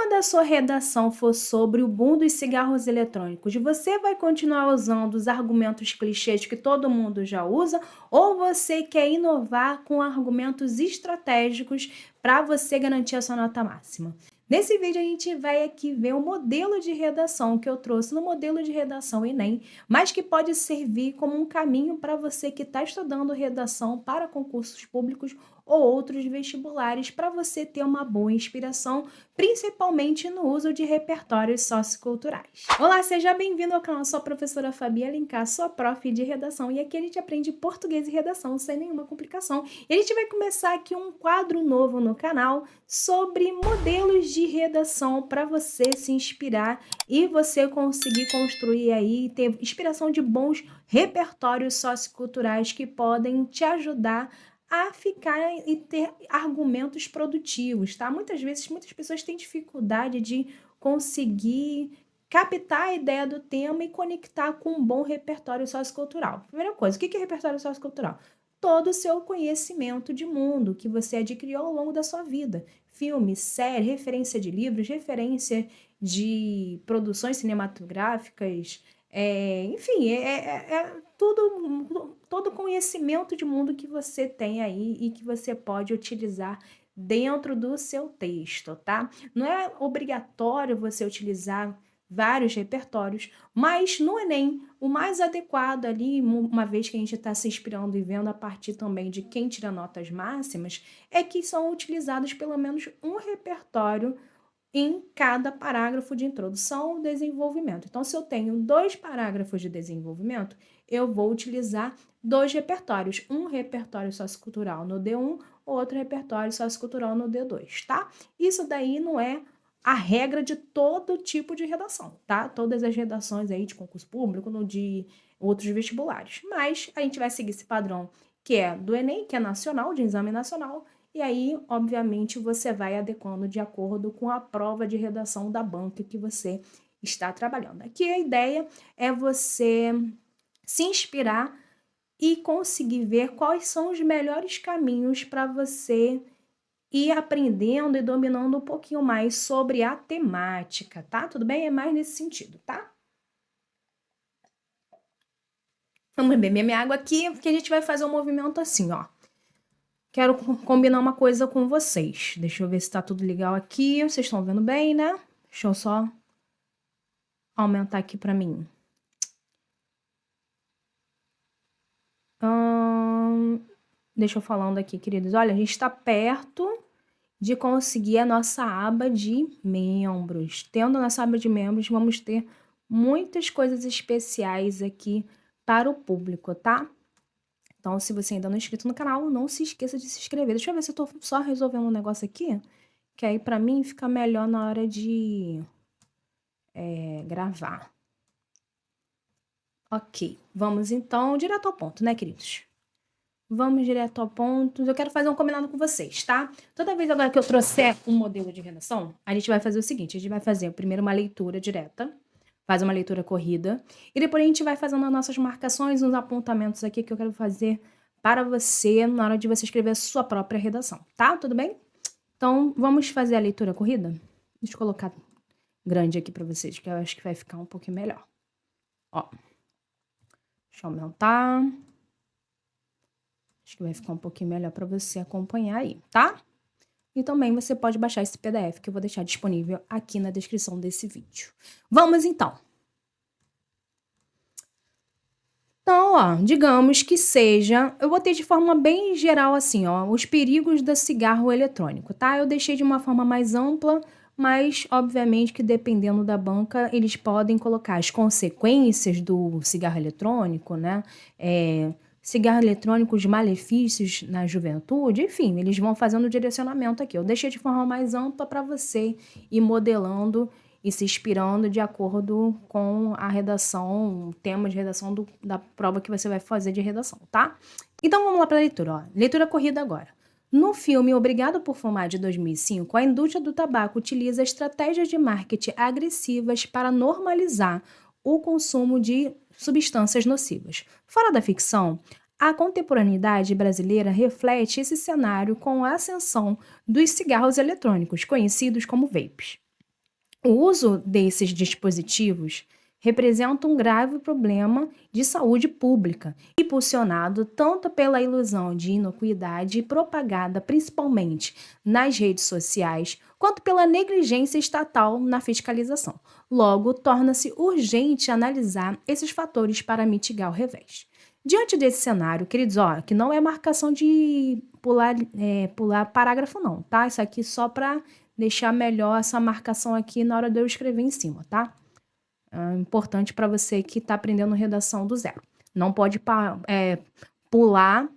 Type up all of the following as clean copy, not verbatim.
tema da sua redação for sobre o boom dos cigarros eletrônicos, você vai continuar usando os argumentos clichês que todo mundo já usa, ou você quer inovar com argumentos estratégicos para você garantir a sua nota máxima? Nesse vídeo a gente vai aqui ver o modelo de redação que eu trouxe no modelo de redação Enem, mas que pode servir como um caminho para você que está estudando redação para concursos públicos ou outros vestibulares, para você ter uma boa inspiração, principalmente no uso de repertórios socioculturais. Olá, seja bem-vindo ao canal. Sou a professora Fabi Alencar, sua prof de redação, e aqui a gente aprende português e redação sem nenhuma complicação. E a gente vai começar aqui um quadro novo no canal sobre modelos de redação para você se inspirar e você conseguir construir aí, ter inspiração de bons repertórios socioculturais que podem te ajudar a ficar e ter argumentos produtivos, tá? Muitas vezes, muitas pessoas têm dificuldade de conseguir captar a ideia do tema e conectar com um bom repertório sociocultural. Primeira coisa, o que é repertório sociocultural? Todo o seu conhecimento de mundo que você adquiriu ao longo da sua vida. Filme, série, referência de livros, referência de produções cinematográficas, enfim, todo conhecimento de mundo que você tem aí e que você pode utilizar dentro do seu texto, tá? Não é obrigatório você utilizar vários repertórios, mas no Enem, o mais adequado ali, uma vez que a gente está se inspirando e vendo a partir também de quem tira notas máximas, é que são utilizados pelo menos um repertório em cada parágrafo de introdução ou desenvolvimento. Então, se eu tenho 2 parágrafos de desenvolvimento, eu vou utilizar 2 repertórios. Um repertório sociocultural no D1, outro repertório sociocultural no D2, tá? Isso daí não é a regra de todo tipo de redação, tá? Todas as redações aí de concurso público, de outros vestibulares. Mas a gente vai seguir esse padrão que é do Enem, que é nacional, de exame nacional, e aí, obviamente, você vai adequando de acordo com a prova de redação da banca que você está trabalhando. Aqui a ideia é você se inspirar e conseguir ver quais são os melhores caminhos para você ir aprendendo e dominando um pouquinho mais sobre a temática, tá? Tudo bem? É mais nesse sentido, tá? Vamos beber minha água aqui, porque a gente vai fazer um movimento assim, ó. Quero combinar uma coisa com vocês. Deixa eu ver se tá tudo legal aqui. Vocês estão vendo bem, né? Deixa eu só aumentar aqui para mim. Deixa eu falando aqui, queridos. Olha, a gente está perto de conseguir a nossa aba de membros. Tendo a nossa aba de membros, vamos ter muitas coisas especiais aqui para o público, tá? Então, se você ainda não é inscrito no canal, não se esqueça de se inscrever. Deixa eu ver se eu tô só resolvendo um negócio aqui, que aí pra mim fica melhor na hora de gravar. Ok, vamos então direto ao ponto, né, queridos? Vamos direto ao ponto. Eu quero fazer um combinado com vocês, tá? Toda vez agora que eu trouxer um modelo de redação, a gente vai fazer o seguinte, a gente vai fazer primeiro uma leitura direta, faz uma leitura corrida, e depois a gente vai fazendo as nossas marcações, uns apontamentos aqui que eu quero fazer para você na hora de você escrever a sua própria redação, tá? Tudo bem? Então, vamos fazer a leitura corrida? Deixa eu colocar grande aqui para vocês, que eu acho que vai ficar um pouquinho melhor. Ó, deixa eu aumentar. Acho que vai ficar um pouquinho melhor para você acompanhar aí, tá? E também você pode baixar esse PDF que eu vou deixar disponível aqui na descrição desse vídeo. Vamos então! Então, ó, digamos que seja, eu botei de forma bem geral assim, ó, os perigos do cigarro eletrônico, tá? Eu deixei de uma forma mais ampla, mas obviamente que dependendo da banca, eles podem colocar as consequências do cigarro eletrônico, né? Cigarro eletrônico, os malefícios na juventude, enfim, eles vão fazendo o direcionamento aqui. Eu deixei de forma mais ampla para você ir modelando e se inspirando de acordo com a redação, o tema de redação da prova que você vai fazer de redação, tá? Então vamos lá para a leitura, ó. Leitura corrida agora. No filme Obrigado por Fumar, de 2005, a indústria do tabaco utiliza estratégias de marketing agressivas para normalizar o consumo de substâncias nocivas. Fora da ficção, a contemporaneidade brasileira reflete esse cenário com a ascensão dos cigarros eletrônicos, conhecidos como vapes. O uso desses dispositivos representa um grave problema de saúde pública, impulsionado tanto pela ilusão de inocuidade propagada principalmente nas redes sociais, quanto pela negligência estatal na fiscalização. Logo, torna-se urgente analisar esses fatores para mitigar o revés. Diante desse cenário, queridos, ó, que não é marcação de pular parágrafo, não, tá? Isso aqui só para deixar melhor essa marcação aqui na hora de eu escrever em cima, tá? É importante para você que está aprendendo redação do zero. Não pode pular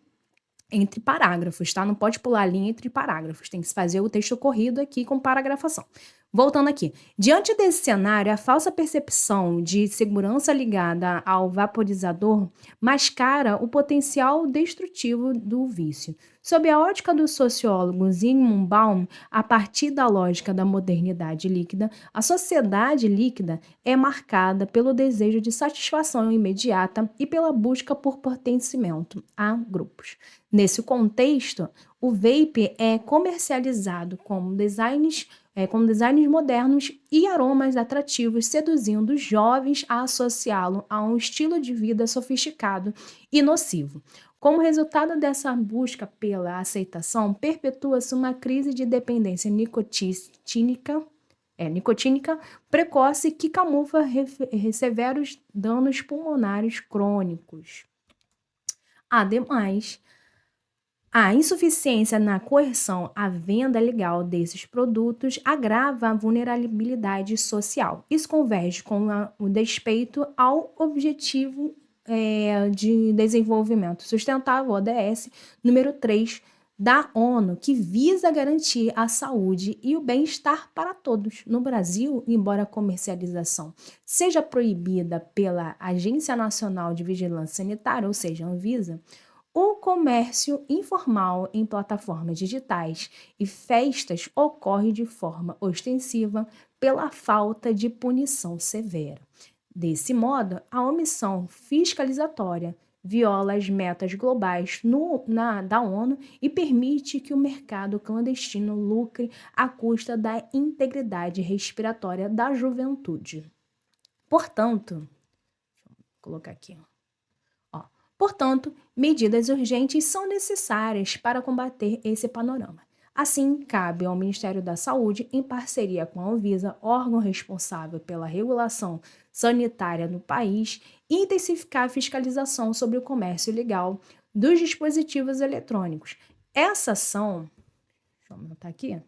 entre parágrafos, tá? Não pode pular a linha entre parágrafos. Tem que fazer o texto corrido aqui com paragrafação. Voltando aqui. Diante desse cenário, a falsa percepção de segurança ligada ao vaporizador mascara o potencial destrutivo do vício. Sob a ótica do sociólogo Zygmunt Baum, a partir da lógica da modernidade líquida, a sociedade líquida é marcada pelo desejo de satisfação imediata e pela busca por pertencimento a grupos. Nesse contexto, o vape é comercializado como designs modernos e aromas atrativos, seduzindo os jovens a associá-lo a um estilo de vida sofisticado e nocivo. Como resultado dessa busca pela aceitação, perpetua-se uma crise de dependência nicotínica precoce que camufla severos danos pulmonares crônicos. Ademais, a insuficiência na coerção à venda legal desses produtos agrava a vulnerabilidade social. Isso converge com o despeito ao Objetivo de Desenvolvimento Sustentável, ODS, número 3 da ONU, que visa garantir a saúde e o bem-estar para todos. No Brasil, embora a comercialização seja proibida pela Agência Nacional de Vigilância Sanitária, ou seja, Anvisa, o comércio informal em plataformas digitais e festas ocorre de forma ostensiva pela falta de punição severa. Desse modo, a omissão fiscalizatória viola as metas globais da ONU e permite que o mercado clandestino lucre à custa da integridade respiratória da juventude. Portanto, vou colocar aqui, ó. Portanto, medidas urgentes são necessárias para combater esse panorama. Assim, cabe ao Ministério da Saúde, em parceria com a Anvisa, órgão responsável pela regulação sanitária no país, intensificar a fiscalização sobre o comércio ilegal dos dispositivos eletrônicos. Essa ação, deixa eu aumentar aqui,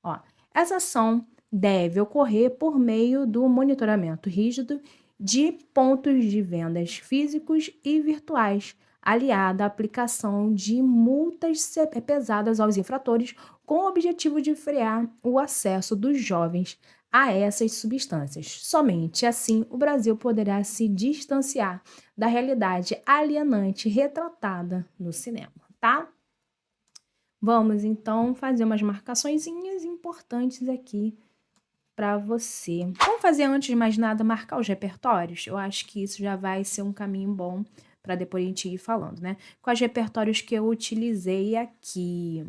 ó, essa ação deve ocorrer por meio do monitoramento rígido de pontos de vendas físicos e virtuais, aliada à aplicação de multas pesadas aos infratores, com o objetivo de frear o acesso dos jovens a essas substâncias. Somente assim o Brasil poderá se distanciar da realidade alienante retratada no cinema, tá? Vamos então fazer umas marcaçõezinhas importantes aqui para você. Vamos fazer, antes de mais nada, marcar os repertórios? Eu acho que isso já vai ser um caminho bom para depois a gente ir falando, né? Quais repertórios que eu utilizei aqui?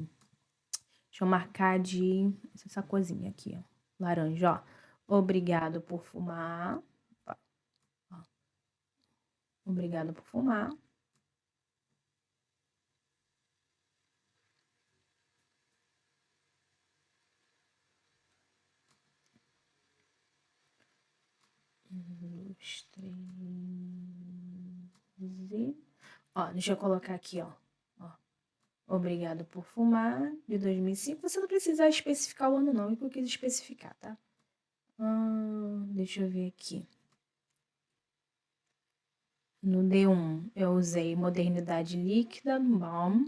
Deixa eu marcar de essa coisinha aqui, ó. Laranja, ó. Obrigado por fumar. Ó. Obrigado por fumar. Dois, três. Ó, deixa eu colocar aqui, ó. Obrigado por fumar, de 2005. Você não precisa especificar o ano não, é que eu quis especificar, tá? Deixa eu ver aqui. No D1 eu usei modernidade líquida, bom,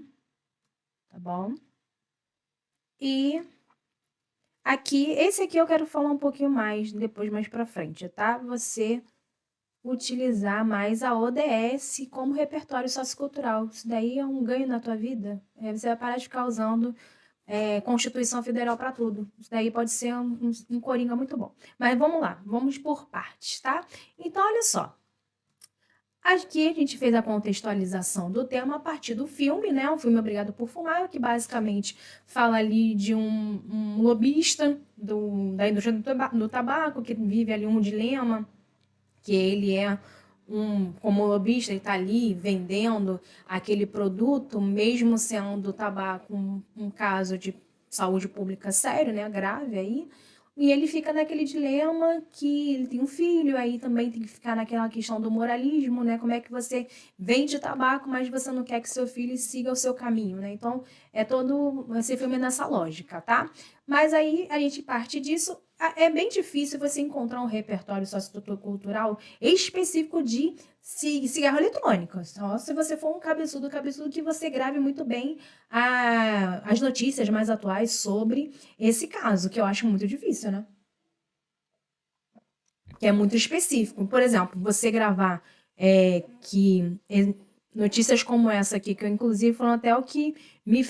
tá bom? E aqui, esse aqui eu quero falar um pouquinho mais, depois mais pra frente, tá? Você utilizar mais a ODS como repertório sociocultural. Isso daí é um ganho na tua vida. Você vai parar de ficar usando Constituição Federal para tudo. Isso daí pode ser um coringa muito bom. Mas vamos lá, vamos por partes, tá? Então, olha só. Aqui a gente fez a contextualização do tema a partir do filme, né? O filme Obrigado por Fumar, que basicamente fala ali de um lobista da indústria do tabaco, que vive ali um dilema, que ele é como lobista, ele está ali vendendo aquele produto, mesmo sendo tabaco um caso de saúde pública sério, né? Grave aí. E ele fica naquele dilema que ele tem um filho, aí também tem que ficar naquela questão do moralismo, né? Como é que você vende tabaco, mas você não quer que seu filho siga o seu caminho, né? Então, é todo esse filme nessa lógica, tá? Mas aí a gente parte disso. É bem difícil você encontrar um repertório sociocultural específico de cigarro eletrônico. Só se você for um cabeçudo que você grave muito bem as notícias mais atuais sobre esse caso, que eu acho muito difícil, né? Que é muito específico. Por exemplo, você gravar notícias como essa aqui, que eu inclusive foram até o que me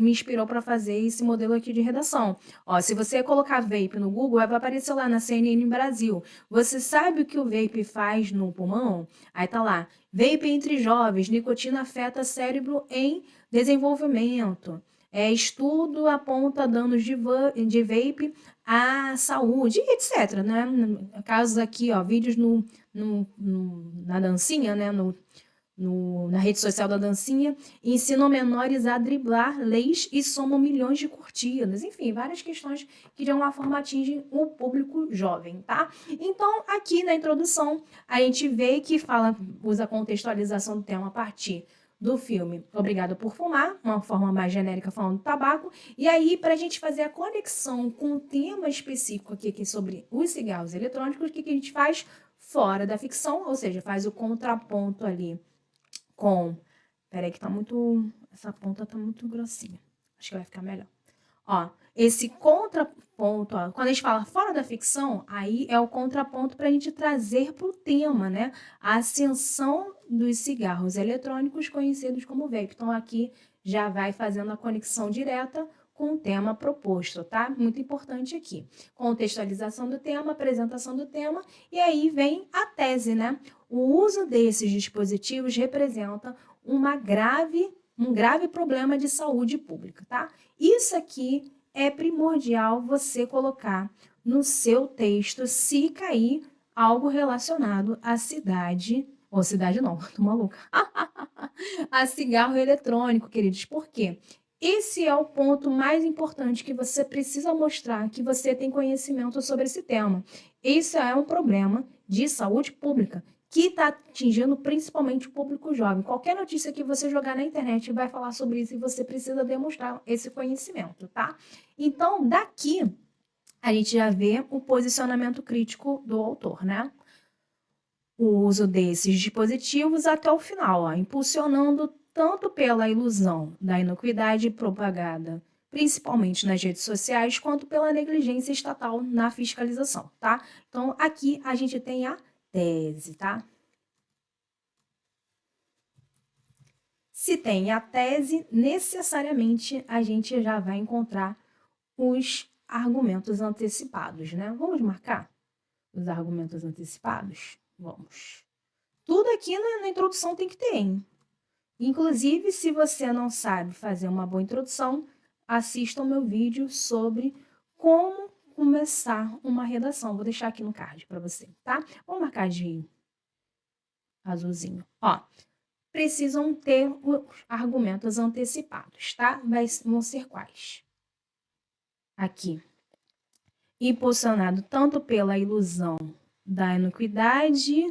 inspirou para fazer esse modelo aqui de redação. Ó, se você colocar vape no Google, vai aparecer lá na CNN Brasil. Você sabe o que o vape faz no pulmão? Aí tá lá, vape entre jovens, nicotina afeta cérebro em desenvolvimento. Estudo aponta danos de vape à saúde, etc, né? Casos aqui, ó, vídeos na dancinha, né? Na rede social da dancinha, ensinam menores a driblar leis e somam milhões de curtidas. Enfim, várias questões que de alguma forma atingem o público jovem, tá? Então, aqui na introdução, a gente vê que usa a contextualização do tema a partir do filme Obrigado por Fumar, uma forma mais genérica falando do tabaco, e aí para a gente fazer a conexão com o tema específico aqui sobre os cigarros eletrônicos, o que a gente faz fora da ficção, ou seja, faz o contraponto ali com... Peraí que tá muito... Essa ponta tá muito grossinha. Acho que vai ficar melhor. Ó, esse contraponto, ó, quando a gente fala fora da ficção, aí é o contraponto para a gente trazer para o tema, né? A ascensão dos cigarros eletrônicos conhecidos como vape. Então, aqui já vai fazendo a conexão direta com o tema proposto, tá? Muito importante aqui. Contextualização do tema, apresentação do tema, e aí vem a tese, né? O uso desses dispositivos representa um grave problema de saúde pública, tá? Isso aqui é primordial você colocar no seu texto se cair algo relacionado à cidade, ou cidade não, tô maluca, a cigarro eletrônico, queridos. Por quê? Esse é o ponto mais importante que você precisa mostrar que você tem conhecimento sobre esse tema. Isso é um problema de saúde pública que está atingindo principalmente o público jovem. Qualquer notícia que você jogar na internet vai falar sobre isso e você precisa demonstrar esse conhecimento, tá? Então, daqui, a gente já vê o posicionamento crítico do autor, né? O uso desses dispositivos até o final, ó, impulsionando tanto pela ilusão da inocuidade propagada, principalmente nas redes sociais, quanto pela negligência estatal na fiscalização, tá? Então, aqui a gente tem a tese, tá? Se tem a tese, necessariamente a gente já vai encontrar os argumentos antecipados, né? Vamos marcar os argumentos antecipados? Vamos. Tudo aqui na introdução tem que ter, hein? Inclusive, se você não sabe fazer uma boa introdução, assista o meu vídeo sobre como começar uma redação. Vou deixar aqui no card para você, tá? Vamos marcar de azulzinho. Ó, precisam ter os argumentos antecipados, tá? Vão ser quais? Aqui. Impulsionado tanto pela ilusão da inocuidade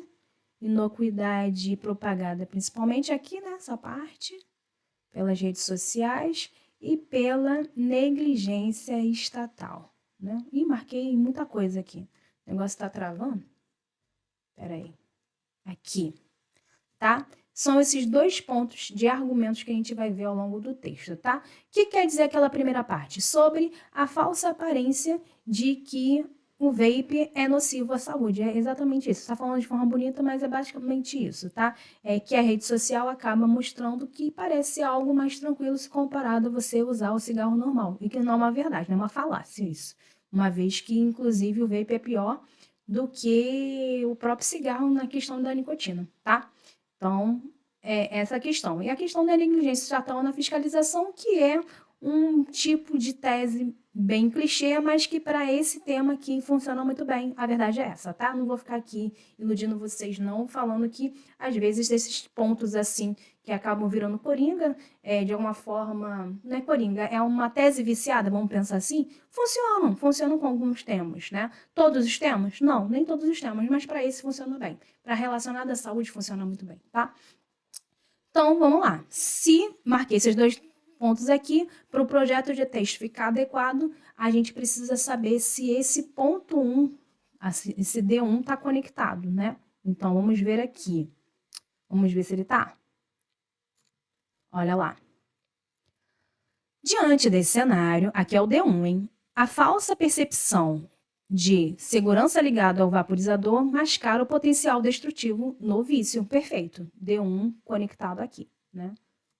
propagada principalmente aqui nessa parte, pelas redes sociais e pela negligência estatal, né? E marquei muita coisa aqui. O negócio está travando? Peraí. Aqui, tá? São esses dois pontos de argumentos que a gente vai ver ao longo do texto, tá? O que quer dizer aquela primeira parte? Sobre a falsa aparência de que o vape é nocivo à saúde. É exatamente isso. Está falando de forma bonita, mas é basicamente isso, tá? É que a rede social acaba mostrando que parece algo mais tranquilo se comparado a você usar o cigarro normal. E que não é uma verdade, não é uma falácia isso. Uma vez que, inclusive, o vape é pior do que o próprio cigarro na questão da nicotina, tá? Então, é essa questão. E a questão da negligência estatal na fiscalização, que é um tipo de tese bem clichê, mas que para esse tema aqui funciona muito bem. A verdade é essa, tá? Não vou ficar aqui iludindo vocês, não, falando que às vezes esses pontos assim que acabam virando coringa, de alguma forma, não é coringa, é uma tese viciada, vamos pensar assim, funcionam com alguns temas, né? Todos os temas? Não, nem todos os temas, mas para esse funciona bem. Para relacionado à saúde funciona muito bem, tá? Então, vamos lá. Se marquei esses dois pontos aqui, para o projeto de texto ficar adequado, a gente precisa saber se esse ponto 1, esse D1 está conectado, né? Então, vamos ver aqui. Vamos ver se ele está. Olha lá. Diante desse cenário, aqui é o D1, hein? A falsa percepção de segurança ligada ao vaporizador mascara o potencial destrutivo no vício. Perfeito. D1 conectado aqui, né?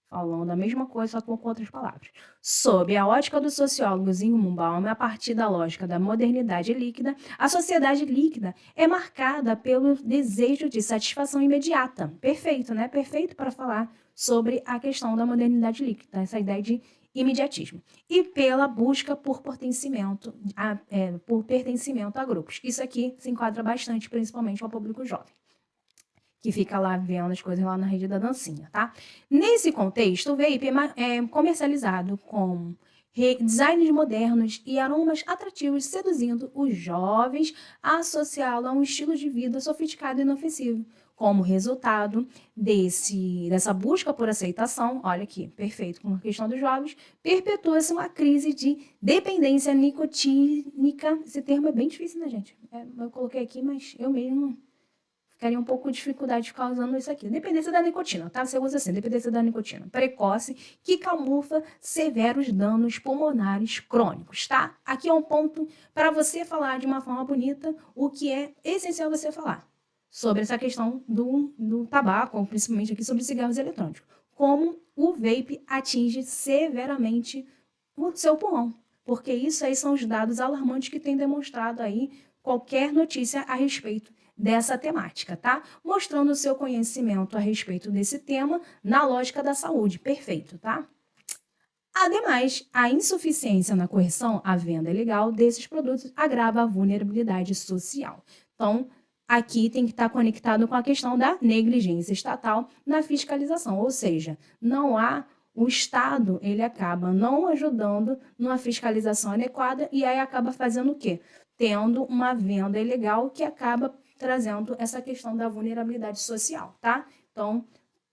Falando a mesma coisa, só com outras palavras. Sob a ótica do sociólogo Zygmunt Bauman, a partir da lógica da modernidade líquida, a sociedade líquida é marcada pelo desejo de satisfação imediata. Perfeito, né? Perfeito para falar sobre a questão da modernidade líquida, essa ideia de imediatismo. E pela busca por pertencimento a grupos. Isso aqui se enquadra bastante, principalmente ao público jovem, que fica lá vendo as coisas lá na rede da dancinha, tá? Nesse contexto, o vape é comercializado com designs modernos e aromas atrativos, seduzindo os jovens a associá-lo a um estilo de vida sofisticado e inofensivo. Como resultado dessa busca por aceitação, olha aqui, perfeito, com a questão dos jovens, perpetua-se uma crise de dependência nicotínica. Esse termo é bem difícil, né, gente? Eu coloquei aqui, mas eu mesmo ficaria um pouco de dificuldade de ficar usando isso aqui. Dependência da nicotina, tá? Você usa assim, dependência da nicotina. Precoce, que camufla severos danos pulmonares crônicos, tá? Aqui é um ponto para você falar de uma forma bonita o que é essencial você falar sobre essa questão do tabaco, principalmente aqui sobre cigarros eletrônicos. Como o vape atinge severamente o seu pulmão. Porque isso aí são os dados alarmantes que têm demonstrado aí qualquer notícia a respeito dessa temática, tá? Mostrando o seu conhecimento a respeito desse tema na lógica da saúde. Perfeito, tá? Ademais, a insuficiência na correção à venda ilegal desses produtos agrava a vulnerabilidade social. Então, aqui tem que estar conectado com a questão da negligência estatal na fiscalização, ou seja, não há o Estado, ele acaba não ajudando numa fiscalização adequada e aí acaba fazendo o quê? Tendo uma venda ilegal que acaba trazendo essa questão da vulnerabilidade social, tá? Então,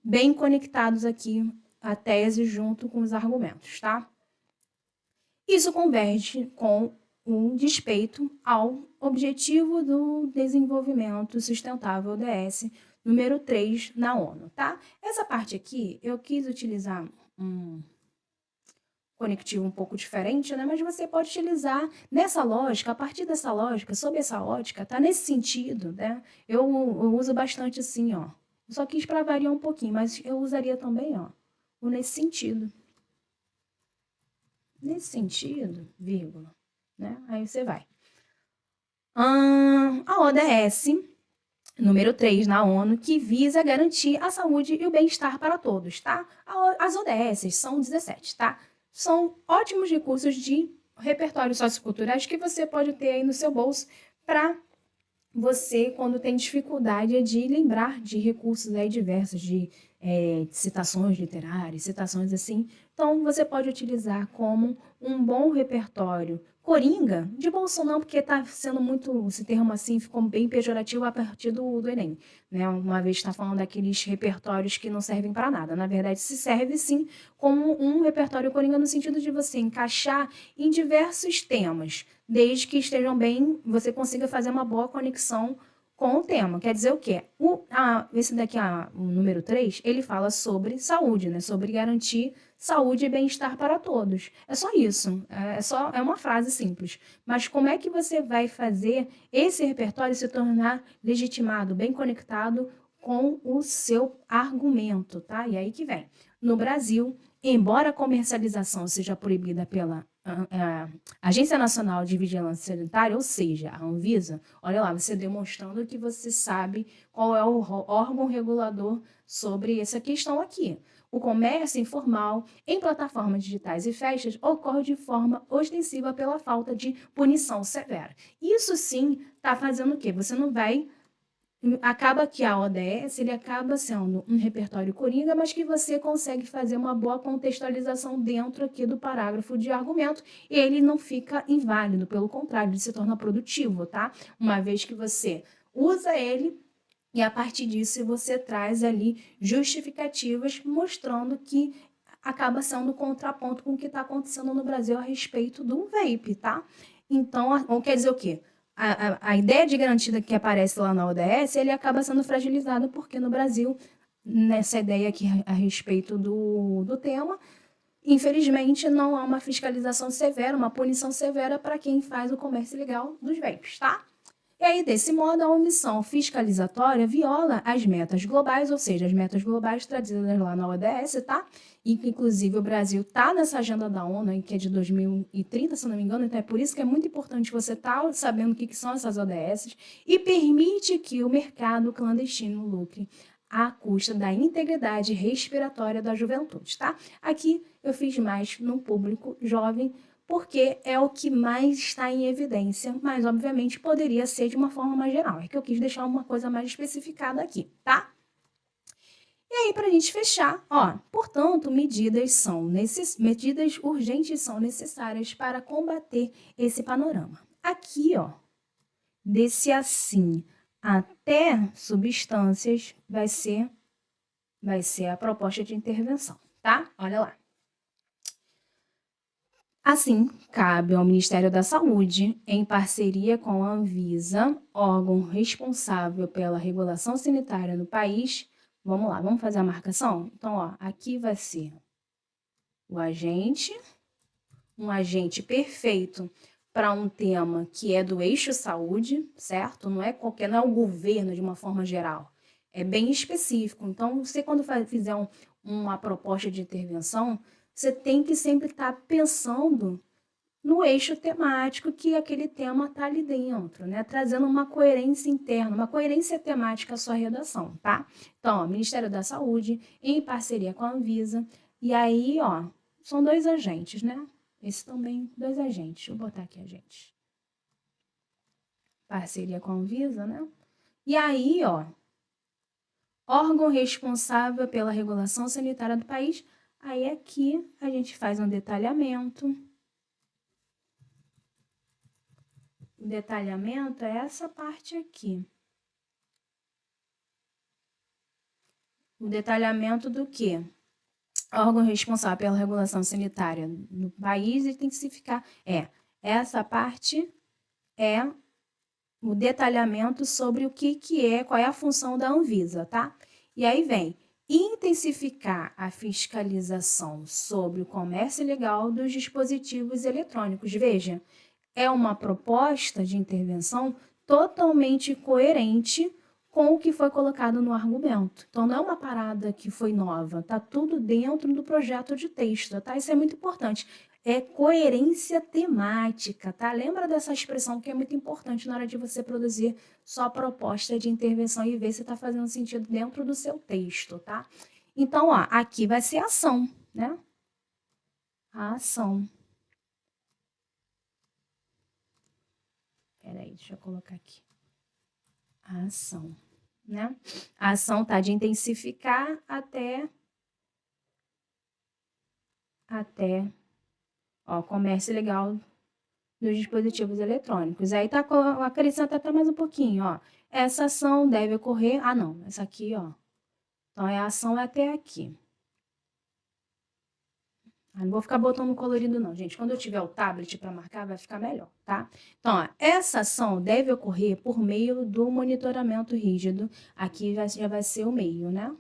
bem conectados aqui a tese junto com os argumentos, tá? Isso converge com um despeito ao objetivo do desenvolvimento sustentável ODS número 3 na ONU, tá? Essa parte aqui eu quis utilizar um conectivo um pouco diferente, né? Mas você pode utilizar nessa lógica, a partir dessa lógica, sob essa ótica, tá? Nesse sentido, né? Eu uso bastante assim, ó. Só quis para variar um pouquinho, mas eu usaria também, ó, o nesse sentido. Nesse sentido, vírgula, né? Aí você vai. A ODS número 3 na ONU, que visa garantir a saúde e o bem-estar para todos, tá? As ODS são 17, tá? São ótimos recursos de repertórios socioculturais que você pode ter aí no seu bolso para você, quando tem dificuldade, de lembrar de recursos aí diversos, de citações literárias, citações assim. Então, você pode utilizar como um bom repertório. Coringa, de bolso não, porque está sendo muito, esse termo assim ficou bem pejorativo a partir do Enem, né? Uma vez está falando daqueles repertórios que não servem para nada. Na verdade, se serve sim como um repertório coringa no sentido de você encaixar em diversos temas, desde que estejam bem, você consiga fazer uma boa conexão com o tema. Quer dizer o quê? Esse daqui, o número 3, ele fala sobre saúde, né? Sobre garantir saúde e bem-estar para todos. É só isso. É uma frase simples. Mas como é que você vai fazer esse repertório se tornar legitimado, bem conectado com o seu argumento, tá? E aí que vem. No Brasil, embora a comercialização seja proibida pela Agência Nacional de Vigilância Sanitária, ou seja, a Anvisa, olha lá, você demonstrando que você sabe qual é o órgão regulador sobre essa questão aqui. O comércio informal em plataformas digitais e festas ocorre de forma ostensiva pela falta de punição severa. Isso sim está fazendo o quê? Você não vai acaba que a ODS ele acaba sendo um repertório coringa, mas que você consegue fazer uma boa contextualização dentro aqui do parágrafo de argumento e ele não fica inválido, pelo contrário, ele se torna produtivo, tá? Uma vez que você usa ele e a partir disso você traz ali justificativas mostrando que acaba sendo contraponto com o que está acontecendo no Brasil a respeito do vape, tá? Então, quer dizer o quê? A ideia de garantida que aparece lá na ODS, ele acaba sendo fragilizado porque no Brasil, nessa ideia aqui a respeito do tema, infelizmente não há uma fiscalização severa, uma punição severa para quem faz o comércio ilegal dos vapes, tá? E aí, desse modo, a omissão fiscalizatória viola as metas globais, ou seja, as metas globais trazidas lá na ODS, tá? E que, inclusive, o Brasil tá nessa agenda da ONU, que é de 2030, se não me engano, então é por isso que é muito importante você estar sabendo o que são essas ODS e permite que o mercado clandestino lucre à custa da integridade respiratória da juventude, tá? Aqui eu fiz mais no público jovem, porque é o que mais está em evidência, mas obviamente poderia ser de uma forma mais geral. É que eu quis deixar uma coisa mais especificada aqui, tá? E aí, para a gente fechar, ó, portanto, medidas urgentes são necessárias para combater esse panorama. Aqui, ó, desse assim até substâncias vai ser a proposta de intervenção, tá? Olha lá. Assim, cabe ao Ministério da Saúde, em parceria com a Anvisa, órgão responsável pela regulação sanitária no país. Vamos lá, vamos fazer a marcação? Então, ó, aqui vai ser o agente, um agente perfeito para um tema que é do eixo saúde, certo? Não é qualquer, não é o governo de uma forma geral. É bem específico. Então, você quando fizer uma proposta de intervenção, você tem que sempre estar pensando no eixo temático que aquele tema está ali dentro, né? Trazendo uma coerência interna, uma coerência temática à sua redação, tá? Então, ó, Ministério da Saúde, em parceria com a Anvisa, e aí, ó, são dois agentes, né? Esse também, dois agentes. Deixa eu botar aqui agentes. Parceria com a Anvisa, né? E aí, ó, órgão responsável pela regulação sanitária do país. Aí aqui a gente faz um detalhamento. O detalhamento é essa parte aqui. O detalhamento do quê? Órgão responsável pela regulação sanitária no país e tem que se ficar. Essa parte é o detalhamento sobre o que é, qual é a função da Anvisa, tá? E aí vem intensificar a fiscalização sobre o comércio ilegal dos dispositivos eletrônicos. Veja, é uma proposta de intervenção totalmente coerente com o que foi colocado no argumento. Então, não é uma parada que foi nova, tá tudo dentro do projeto de texto, tá? Isso é muito importante. É coerência temática, tá? Lembra dessa expressão que é muito importante na hora de você produzir sua proposta de intervenção e ver se está fazendo sentido dentro do seu texto, tá? Então, ó, aqui vai ser ação, né? A ação. Peraí, deixa eu colocar aqui. A ação, né? A ação tá de intensificar até ó, comércio legal dos dispositivos eletrônicos. Aí tá acrescenta até mais um pouquinho, ó. Essa ação deve ocorrer. Ah, não, essa aqui, ó. Então a ação é até aqui. Não vou ficar botando colorido não, gente. Quando eu tiver o tablet para marcar, vai ficar melhor, tá? Então, ó, essa ação deve ocorrer por meio do monitoramento rígido. Aqui já vai ser o meio, né?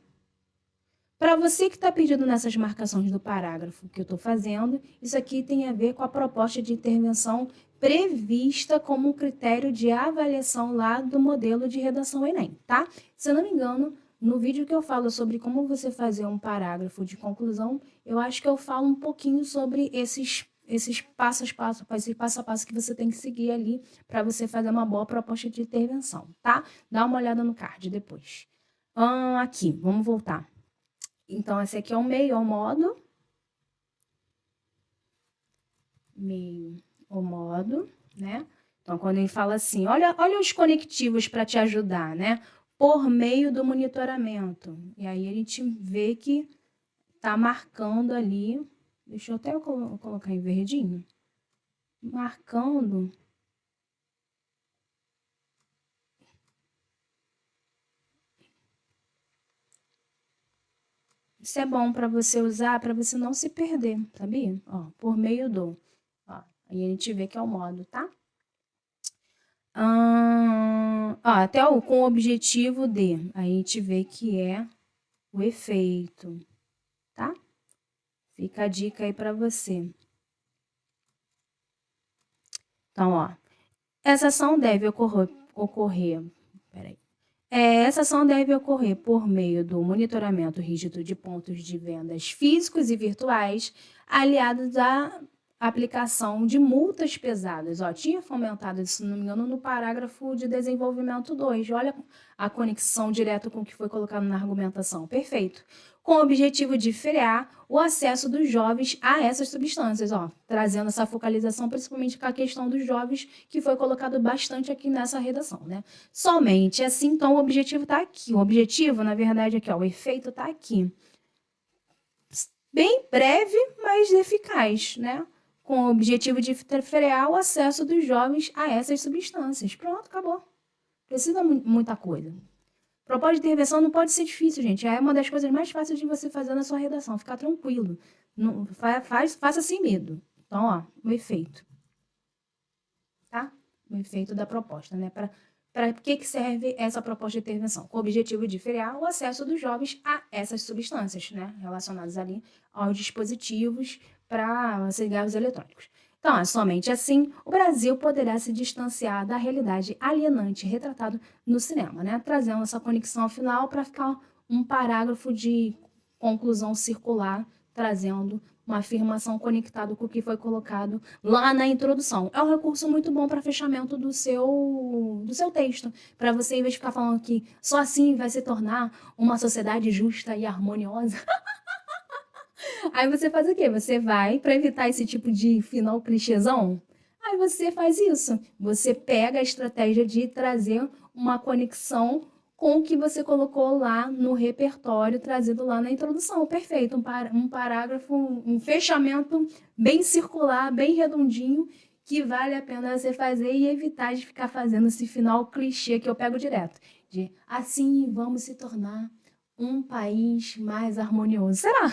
Para você que está perdido nessas marcações do parágrafo que eu estou fazendo, isso aqui tem a ver com a proposta de intervenção prevista como um critério de avaliação lá do modelo de redação Enem, tá? Se eu não me engano, no vídeo que eu falo sobre como você fazer um parágrafo de conclusão, eu acho que eu falo um pouquinho sobre esses esses esse passo a passo que você tem que seguir ali para você fazer uma boa proposta de intervenção, tá? Dá uma olhada no card depois. Aqui, vamos voltar. Então, esse aqui é o meio, é o modo. Meio, o modo, né? Então, quando ele fala assim, olha os conectivos para te ajudar, né? Por meio do monitoramento. E aí a gente vê que tá marcando ali. Deixa eu até colocar em verdinho. Marcando. Isso é bom para você usar, para você não se perder, sabia? Ó, por meio do. Ó, aí a gente vê que é o modo, tá? Até com o objetivo de. Aí a gente vê que é o efeito, tá? Fica a dica aí para você. Então, ó, essa ação deve ocorrer. Peraí. Essa ação deve ocorrer por meio do monitoramento rígido de pontos de vendas físicos e virtuais, aliados à aplicação de multas pesadas. Ó, tinha fomentado isso, se não me engano, no parágrafo de desenvolvimento 2. Olha a conexão direta com o que foi colocado na argumentação. Perfeito. Com o objetivo de frear o acesso dos jovens a essas substâncias, ó, trazendo essa focalização principalmente com a questão dos jovens, que foi colocado bastante aqui nessa redação, né? Somente assim, então o objetivo está aqui. O objetivo, na verdade, aqui, ó, o efeito está aqui. Bem breve, mas eficaz, né? Com o objetivo de frear o acesso dos jovens a essas substâncias. Pronto, acabou. Precisa muita coisa. Proposta de intervenção não pode ser difícil, gente. É uma das coisas mais fáceis de você fazer na sua redação. Ficar tranquilo. Não, faça sem medo. Então, ó, o efeito. Tá? O efeito da proposta, né? Para que serve essa proposta de intervenção? Com o objetivo de frear o acesso dos jovens a essas substâncias, né? Relacionadas ali aos dispositivos para cigarros eletrônicos. Então, somente assim, o Brasil poderá se distanciar da realidade alienante retratado no cinema, né? Trazendo essa conexão ao final para ficar um parágrafo de conclusão circular, trazendo uma afirmação conectada com o que foi colocado lá na introdução. É um recurso muito bom para fechamento do seu texto, para você, em vez de ficar falando que só assim vai se tornar uma sociedade justa e harmoniosa. Aí você faz o quê? Você vai, para evitar esse tipo de final clichêzão, aí você faz isso. Você pega a estratégia de trazer uma conexão com o que você colocou lá no repertório, trazido lá na introdução. Perfeito, um parágrafo, um fechamento bem circular, bem redondinho, que vale a pena você fazer e evitar de ficar fazendo esse final clichê que eu pego direto. De assim vamos se tornar um país mais harmonioso. Será?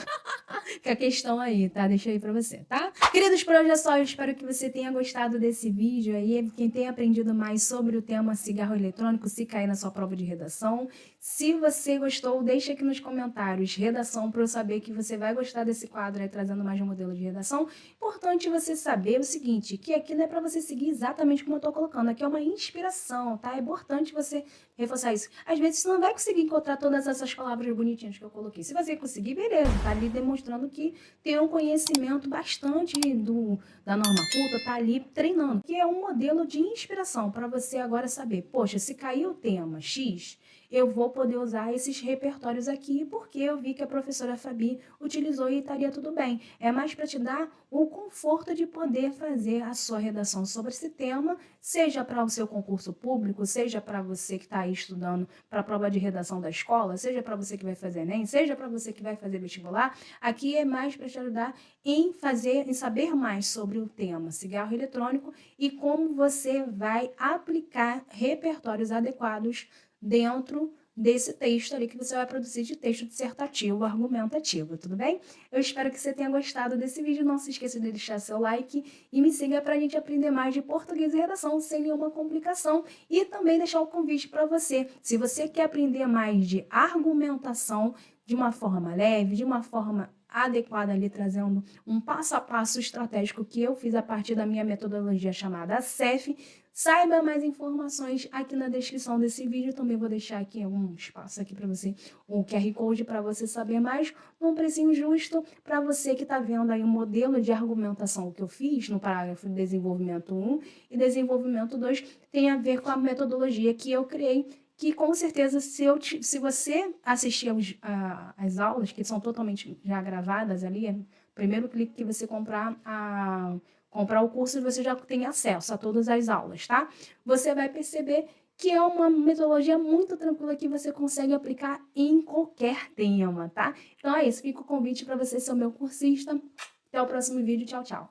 Fica a questão aí, tá? Deixa aí pra você, tá? Queridos, por hoje é só. Eu espero que você tenha gostado desse vídeo aí. Quem tenha aprendido mais sobre o tema cigarro eletrônico, se cair na sua prova de redação. Se você gostou, deixa aqui nos comentários redação para eu saber que você vai gostar desse quadro aí, trazendo mais um modelo de redação. Importante você saber o seguinte, que aqui não é para você seguir exatamente como eu tô colocando. Aqui é uma inspiração, tá? É importante você reforçar isso. Às vezes você não vai conseguir encontrar todas essas palavras bonitinhas que eu coloquei. Se você conseguir, beleza, tá ali demonstrando que tem um conhecimento bastante da norma culta, tá ali treinando. Que é um modelo de inspiração para você agora saber, poxa, se cair o tema X, eu vou poder usar esses repertórios aqui porque eu vi que a professora Fabi utilizou e estaria tudo bem. É mais para te dar o conforto de poder fazer a sua redação sobre esse tema, seja para o seu concurso público, seja para você que está aí estudando para a prova de redação da escola, seja para você que vai fazer Enem, seja para você que vai fazer vestibular. Aqui é mais para te ajudar em saber mais sobre o tema cigarro eletrônico e como você vai aplicar repertórios adequados dentro desse texto ali que você vai produzir de texto dissertativo, argumentativo, tudo bem? Eu espero que você tenha gostado desse vídeo. Não se esqueça de deixar seu like e me siga para a gente aprender mais de português e redação sem nenhuma complicação. E também deixar o convite para você. Se você quer aprender mais de argumentação de uma forma leve, de uma forma adequada ali, trazendo um passo a passo estratégico que eu fiz a partir da minha metodologia chamada CEF, Saiba mais informações aqui na descrição desse vídeo. Também vou deixar aqui um espaço aqui para você, um QR Code para você saber mais, num precinho justo para você que está vendo aí o modelo de argumentação que eu fiz no parágrafo de desenvolvimento 1 e desenvolvimento 2 tem a ver com a metodologia que eu criei, que com certeza se você assistir as aulas, que são totalmente já gravadas ali, primeiro clique que você comprar o curso, você já tem acesso a todas as aulas, tá? Você vai perceber que é uma metodologia muito tranquila que você consegue aplicar em qualquer tema, tá? Então é isso, fica o convite para você ser o meu cursista. Até o próximo vídeo, tchau, tchau.